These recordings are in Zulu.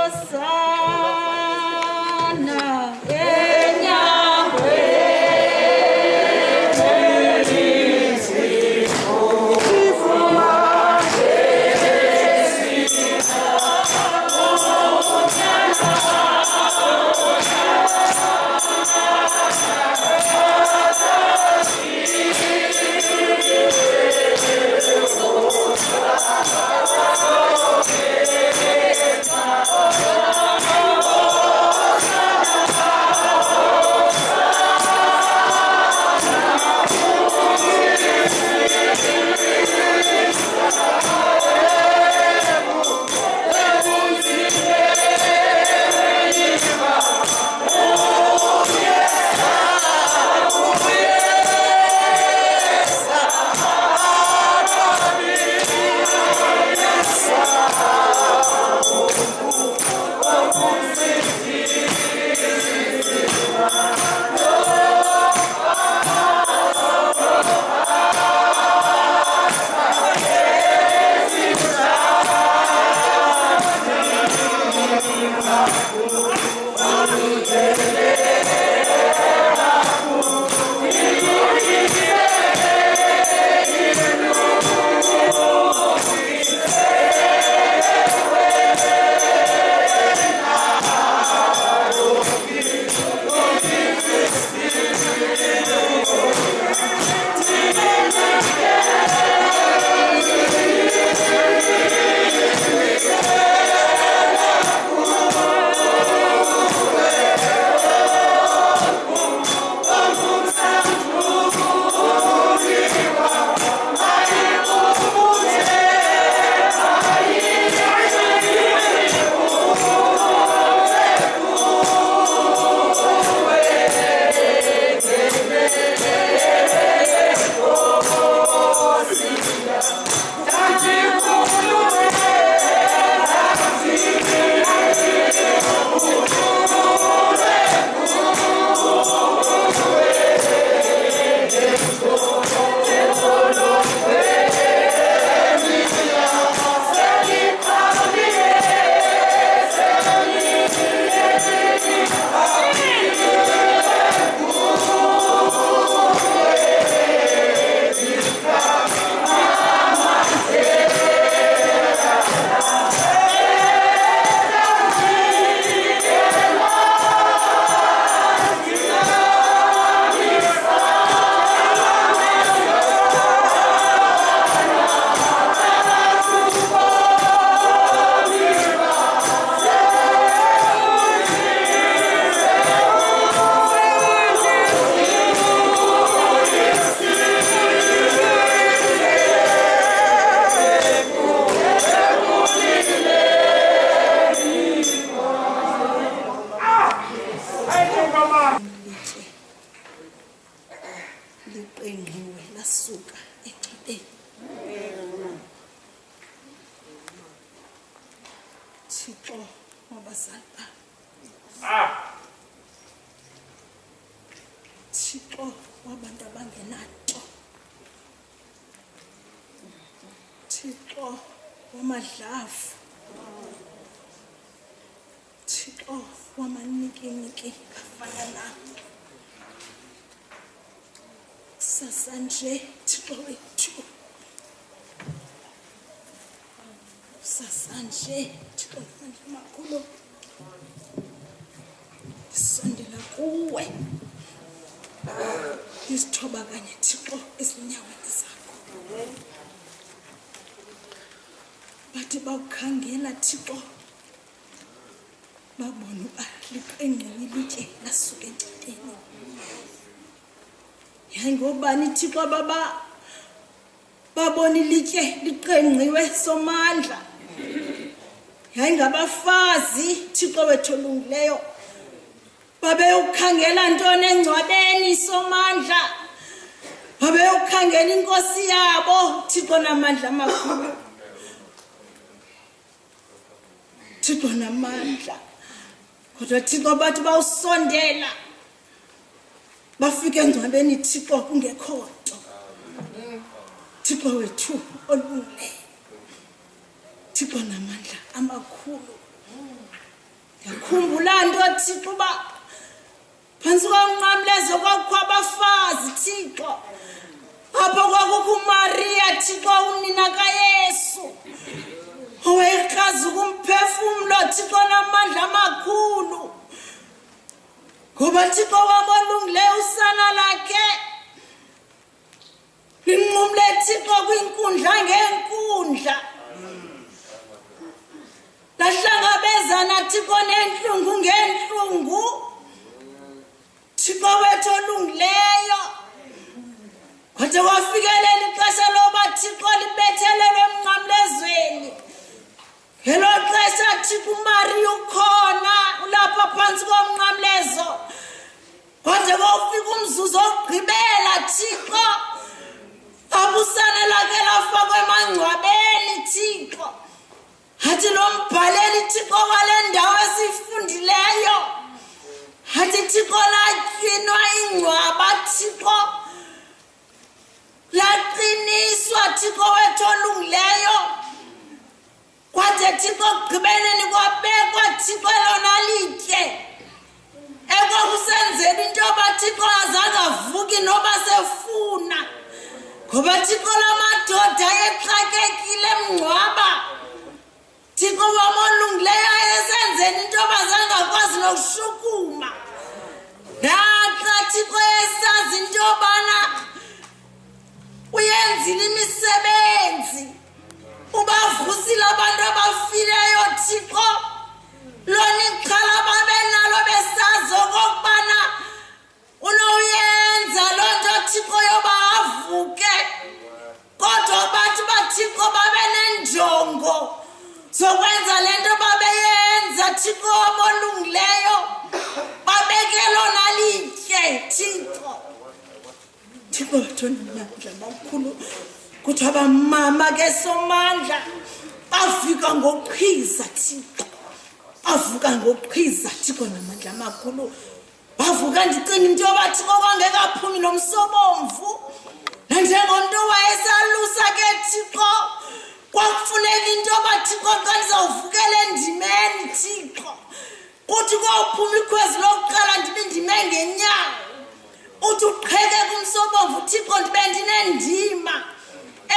Hosana, enyangweni. Thixo wabantu abangenanto, Thixo wamadlavu, Thixo wamanikiniki afana nami. Sasanje Thixo wethu, sasanje Thixo makhulu, sondela kuwe. Isithoba kanye Thixo ezinyaweni zakho. Bathi bawukhangela Thixo babona uba liqengqiwe ilitye lasuka encedeni. Yayi ngobani Thixo babona ilitye liqengqiwe somandla. Yayi ngabafazi Thixo wethu olungileyo babe ukhangela ntoni engcwabeni somandla, babe ukhangela inkosi yabo Thixo namandla amakhulu, Thixo namandla. Kodwa Thixo bathi bawusondela bafike engcwabeni Thixo kungekho nto. Thixo wethu olungileyo, Thixo namandla amakhulu, ndikhumbula nto Thixo uba phantsi komnqamlezo kwakukho abafazi Thixo apho kwakukho uMaria Thixo unina kaYesu owayekhazi ukumphefumlo Thixo namandla amakhulu ngoba Thixo wamolungileyo usana lakhe linqumle Thixo kwinkundla ngeenkundla lahlangabezana Thixo nentlungu ngeentlungu Thixo wethu olungileyo kodwa kwafikelela ixesha loba Thixo libethelelwe emnqamlezweni ngelo xesha Thixo uMaria ukhona ulapha phantsi komnqamlezo kodwa kwafika umzuzu wokugqibela Thixo abusana lakhe lafakwa emangcwabeni Thixo hathi lo mbhaleli Thixo wale ndawo esifundileyo hathi Thixo latyinwa ingcwaba Thixo laqiniswa Thixo wethu olungileyo kwade Thixo ekugqibeleni kwabekwa Thixo elona litye ekwakusenzela into yoba Thixo azange avuki noba sefuna ngoba Thixo lamadoda ayexakekile emngcwaba Thixo wamolungileyo ayesenzela into yoba azange akwazi nokushukuma naxa Thixo esazi into yobana uyenzile imisebenzi ubavusile abantu abafileyo Thixo lona ixhala babenalo besazi okokubana unoyenza loo nto Thixo yoba avuke kodwa abantu baThixo babe nenjongo zokwenza le nto babeyenza Thixo abolungileyo babeke lona litye Thixo Thixo wethu onamandla makhulu kuthi abamama ke somandla bafika ngoqhiza Thixo bavuka ngoqhiza Thixo namandla amakhulu bavuka ndicinga into yoba Thixo kwangekaphumi nomsobomvu nanjengomntu owayesalusa ke Thixo kwakufuneka into yoba Thixo xa ndizawuvukela endimeni Thixo kuthi kwawuphuma ikhwezi lokuqala ndibe ndime ngenyawo uthi uqheke kumsobomvu Thixo ndibe ndinendima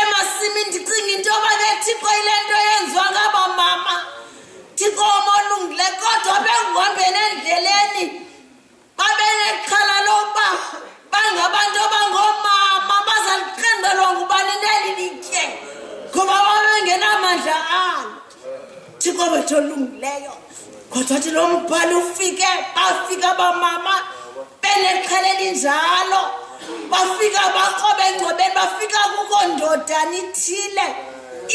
emasimini ndicinga into yoba ke Thixo ile nto yenziwa ngaba mama Thixo omolungile kodwa bekuhambeni endleleni babenexhala lokuba bangabantu abangomama bazaliqendelwa ngubani neli litye ngoba babengenamandla alo Thixo wethu olungileyo kodwa thi lo mbhalo ufike bafika abamama benexhala elinjalo bafika baqobe engcwabeni bafika kukho ndodana ithile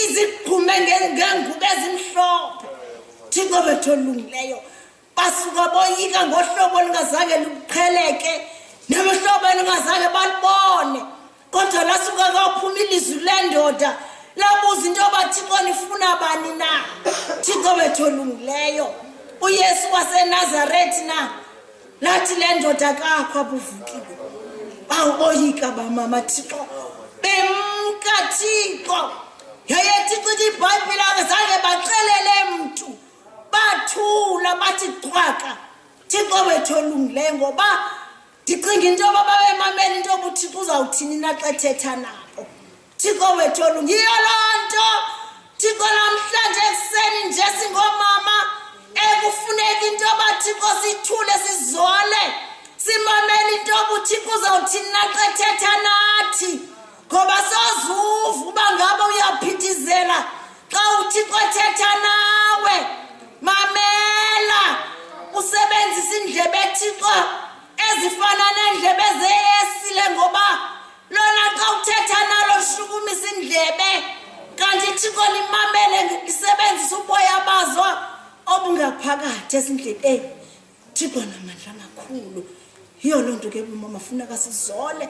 izigqume ngeengubo ezimhlophe Thixo wethu olungileyo basuka boyika ngohlobo lingazange luqheleke nemihlobo elingazange balibone kodwa lasuka kwaphuma ilizwi lendoda labuza into yoba Thixo nifuna bani na Thixo wethu olungileyo uYesu waseNazaretha na lathi le ndoda kakho abuvukile bawuboyika bamama Thixo bemka Thixo yaye Thixo iBhayibhile akazange baxelele mntu bathula bathi qhwaka Thixo wethu olungileyo ngoba ndicinga into yoba babemamela into yoba uThixo uzawuthini na xa ethetha nabo Thixo wethu olungileyo yiyo loo nto Thixo namhlanje ekuseni nje singomama ekufuneka into yoba Thixo sithule sizole simamela into yoba uThixo uzawuthini na xa ethetha nathi ngoba sozuva uba ngabe uyaphithizela xa uThixo ethetha nawe mamela usebenzisa indlebe Thixo ezifana nendlebe zeyesile ngoba lona xa uthetha nalo shukumisa indlebe kanti Thixo limamele lisebenzisa uboya bazo obungaphakathi esindlebeni Thixo namandla amakhulu yiyo loo nto ke mama funeka sizole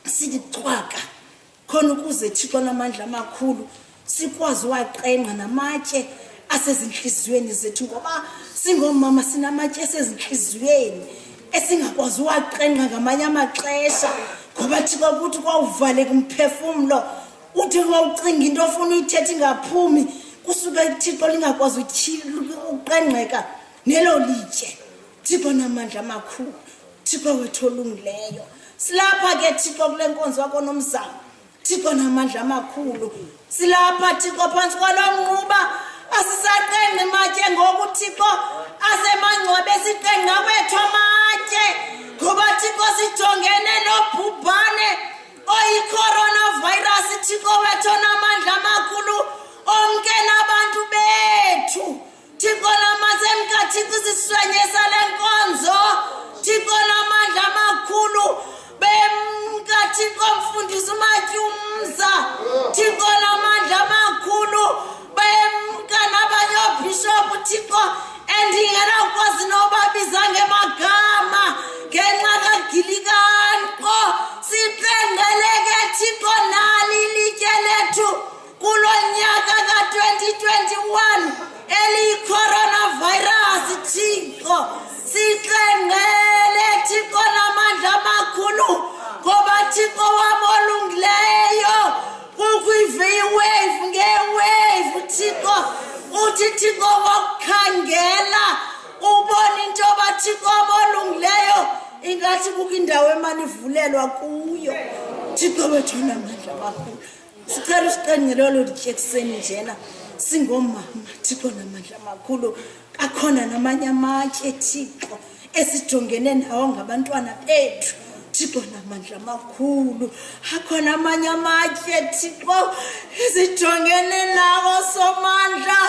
silicwaka khona ukuze Thixo namandla amakhulu sikwazi waqenqa namatye asezinhliziyweni zethu ngoba singomama sinamatye asezinhliziyweni esingakwazi waqenqa ngamanye amaxesha ngoba Thixo ukuthi kwawuvale kumphefumlo uthi kwawucinga into ofuna uyithetha ingaphumi kusuka Thixo lingakwazi uqenqeka nelo litye Thixo namandla amakhulu Thixo wethu olungileyo silapha ke Thixo kule nkonzo yakho nomzamo Thixo namandla amakhulu silapha Thixo phansi kwalomnquba asisaqenge matye ngoku Thixo asemangcwabe siqenga wethu amatye ngoba Thixo sijongene nobhubhane oyi-coronavirus Thixo wethu namandla amakhulu onke nabantu bethu Thixo namasemka Thixo siswenyesa le nkonzo Thixo namandla amakhulu bemka Thixo mfundisi uMatyumza Thixo namandla amakhulu bemka nabanye oobhishophu Thixo endingenakwazi nobabiza ngemagama ngenxa kaGilikanqo siqengeleke Thixo nali ilitye lethu kulo nyaka ka-2021 eliyi-coronavirus Thixo siqengele Thixo namandla amakhulu ngoba Thixo wam olungileyo kukwi-wave nge-wave Thixo uthi Thixo wakukhangela ubona into yoba Thixo wam olungileyo ingathi kukho indawo emanivulelwa kuyo Thixo wethu namandla amakhulu sicela usiqengele olo litye ekuseni njena singomama Thixo namandla amakhulu akhona namanye amatye Thixo esijongene nawo ngabantwana bethu Thixo namandla amakhulu akhona amanye amatye Thixo esijongene nawo somandla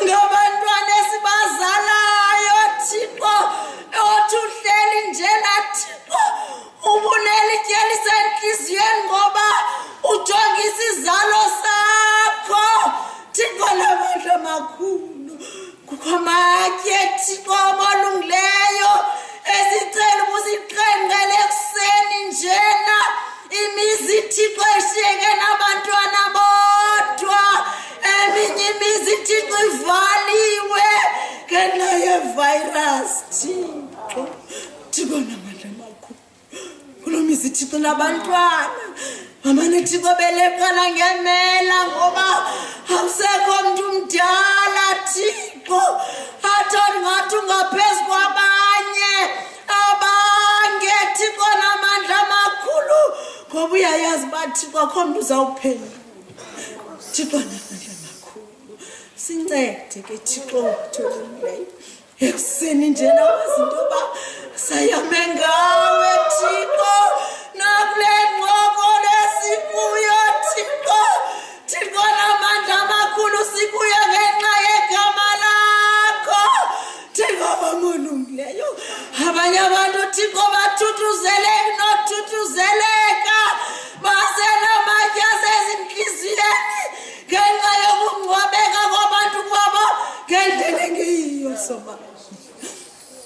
ngabantwana esibazalayo Thixo othi uhleli njena Thixo ubunelitye lisentliziyweni ngoba ujonga isizalo sakho Thixo namandla amakhulu kukho amatye Thixo amalungileyo esicela ubusiqengele ekuseni njena imizi Thixo eshiyeke nabantwana bodwa eminye imizi Thixo ivaliwe ngenxa yevirus Thixo namandla amakhulu kulo mizi Thixo nabantwana amane Thixo beleqala ngemela ngoba awusekho mntu mdala Thixo athi ngathi ungaphezu kwabanye abange Thixo namandla amakhulu ngoba uyayazi uba Thixo akho mntu uzawuphendula Thixo namandla amakhulu sincede ke Thixo wethu olungileyo ekuseni njena wazi into yoba sayame ngawe Thixo nakule ngqoko lesikuyo Thixo Thixo namandla amakhulu sikuyo ngenxa yegama lakho Thixo bamolungileyo abanye abantu Thixo bathuthuzeleka nothuthuzeleka basenamatye asezintliziyweni ngenxa yokungcwabeka kwabantu kwabo ngendlela engeyiyo somama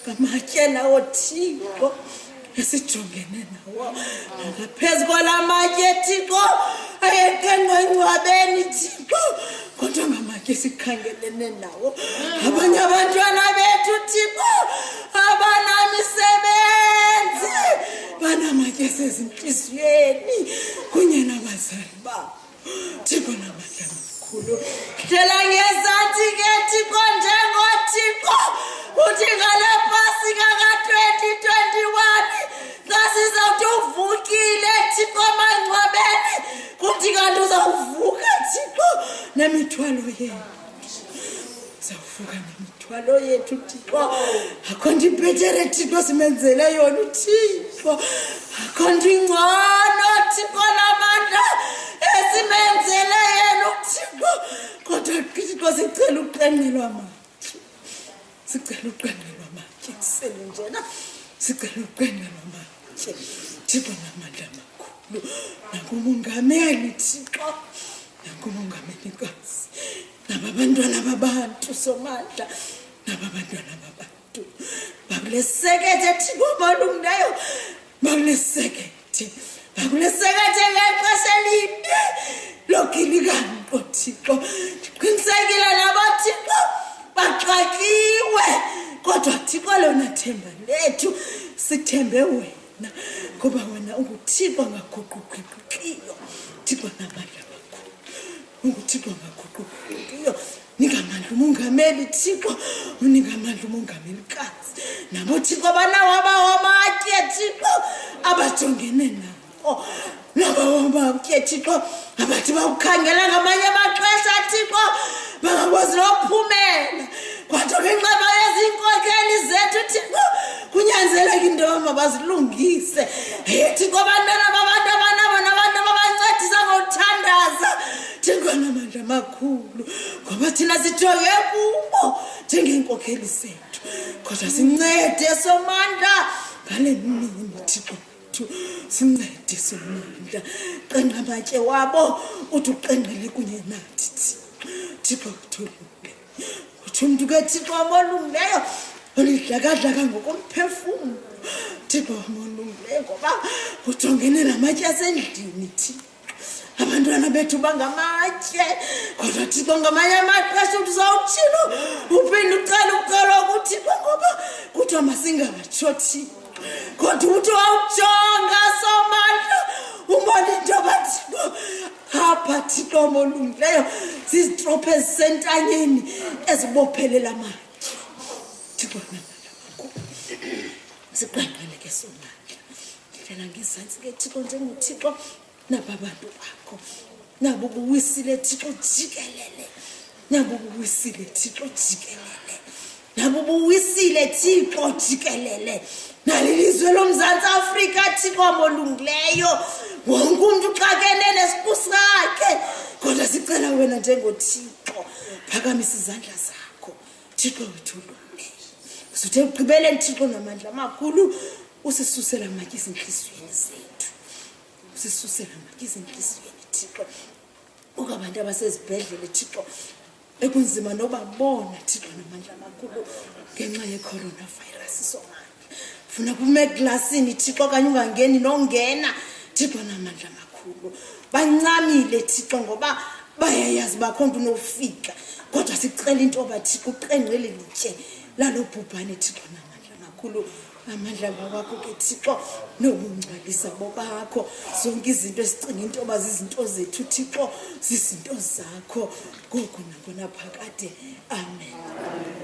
ngamatye nawo Thixo esijongene nawo ngaphezu kwalamatye Thixo ayeqenqa engcwabeni Thixo kodwa ngamatye sikhangelene nawo abanye abantwana bethu Thixo abanamisebenzi banamatye asezintliziyweni kunye nabazali babo Thixo namandla amakhulu hlela ngezantsi ke Thixo njengoThixo uthi ngale Pasika ka-2021 xa sizawuthi uvukile Thixo emangcwabeni kuthi kanti uzawuvuka Thixo nemithwalo yethu uzawuvuka nemithwalo yethu Thixo akho nto ibhetere Thixo simenzele yona uThixo akho nto ingcono Thixo namandla esimenzele yena uThixo kodwa Thixo sicela uqenqelwa amatye sicela uqenqelwa amatye kuseni njena sicela uqenqelwa amatye Thixo namandla amakhulu nakumongameli Thixo nakumongamelikazi nababantwana babantu somandla nababantwana babantu bakulesekethe Thixo balungileyo bakulesekethe ngexesha elide loGilikanqo Thixo ndiqinisekile nabo Thixo baxakiwe kodwa Thixo lona themba lethu sithembe wena ngoba wena unguThixo ngaguquguqukiyo Thixo namandla amakhulu unguThixo ngaguquguqukiyo ningamandla umongameli Thixo, uningamandla umongamelikazi nabo Thixo abanawo amatye Thixo abajongene nabo, nabo amatye Thixo abathi bawukhangela ngamanye amaxesha Thixo bangakwazi nokuphumela, kodwa ngenxa yezinkokeli zethu Thixo kunyanzeleka into mabazilungise. Thixo abantwana babantu abanabo nabantu ababancedisa ngothandaza Thixo namandla amakhulu, ngoba thina sijonge kubo njengeenkokheli zethu, kodwa sincede somandla ngale mini Thixo wethu, sincede somandla. Qenqa amatye wabo uthi uqenqele kunye nathi Thixo wethu olungileyo, uthi umntu ke Thixo olungileyo olidlakadlaka ngokomphefumlo Thixo olungileyo, ngoba ujongene namatye asendlini Thixo. Abantwana bethu bangamatye, kodwa Thixo ngamanye amaxesha uthi uzawutshilo uphinde ucela ukuqala kuThixo, ngoba kuthiwa masingatsho Thixo, kodwa uthi wawujonga somandla ubona into abathixo apha Thixo olungileyo zizitrophe ezisentanyeni ezibophelela amatye Thixo namandla amakhulu. Siqaqele ke somandla ndlela ngezantsi ke Thixo njengoThixo naba bantu bakho, nabo buwisile Thixo jikelele, nabo buwisile Thixo jikelele, nabo buwisile Thixo jikelele nalilizwe loMzantsi Afrika Thixo olungileyo, wonke umuntu uxakene nesiqu sakhe, kodwa sicela wena njengoThixo phakamisa izandla zakho Thixo wethu olungileyo, usuthe ugqibeleni Thixo namandla amakhulu usisusela amatye ezintliziyweni zethu, usisusela amatye ezintliziyweni Thixo. Abantu abasezibhedlele Thixo ekunzima nobabona Thixo namandla amakhulu ngenxa ye-coronavirus somandla, funa kume eglasini Thixo kanye ungangeni nongena Thixo namandla amakhulu. Bancamile Thixo ngoba bayayazi bakhonto nofika, kodwa sicela into Thixo uqenqele litye lalo bhubhane Thixo namandla amakhulu. Amandla wakho ke Thixo nobungcwalisa bobakho, zonke izinto esicinga into zizinto zethu Thixo zizinto zakho, ngoku naphakade. Amen.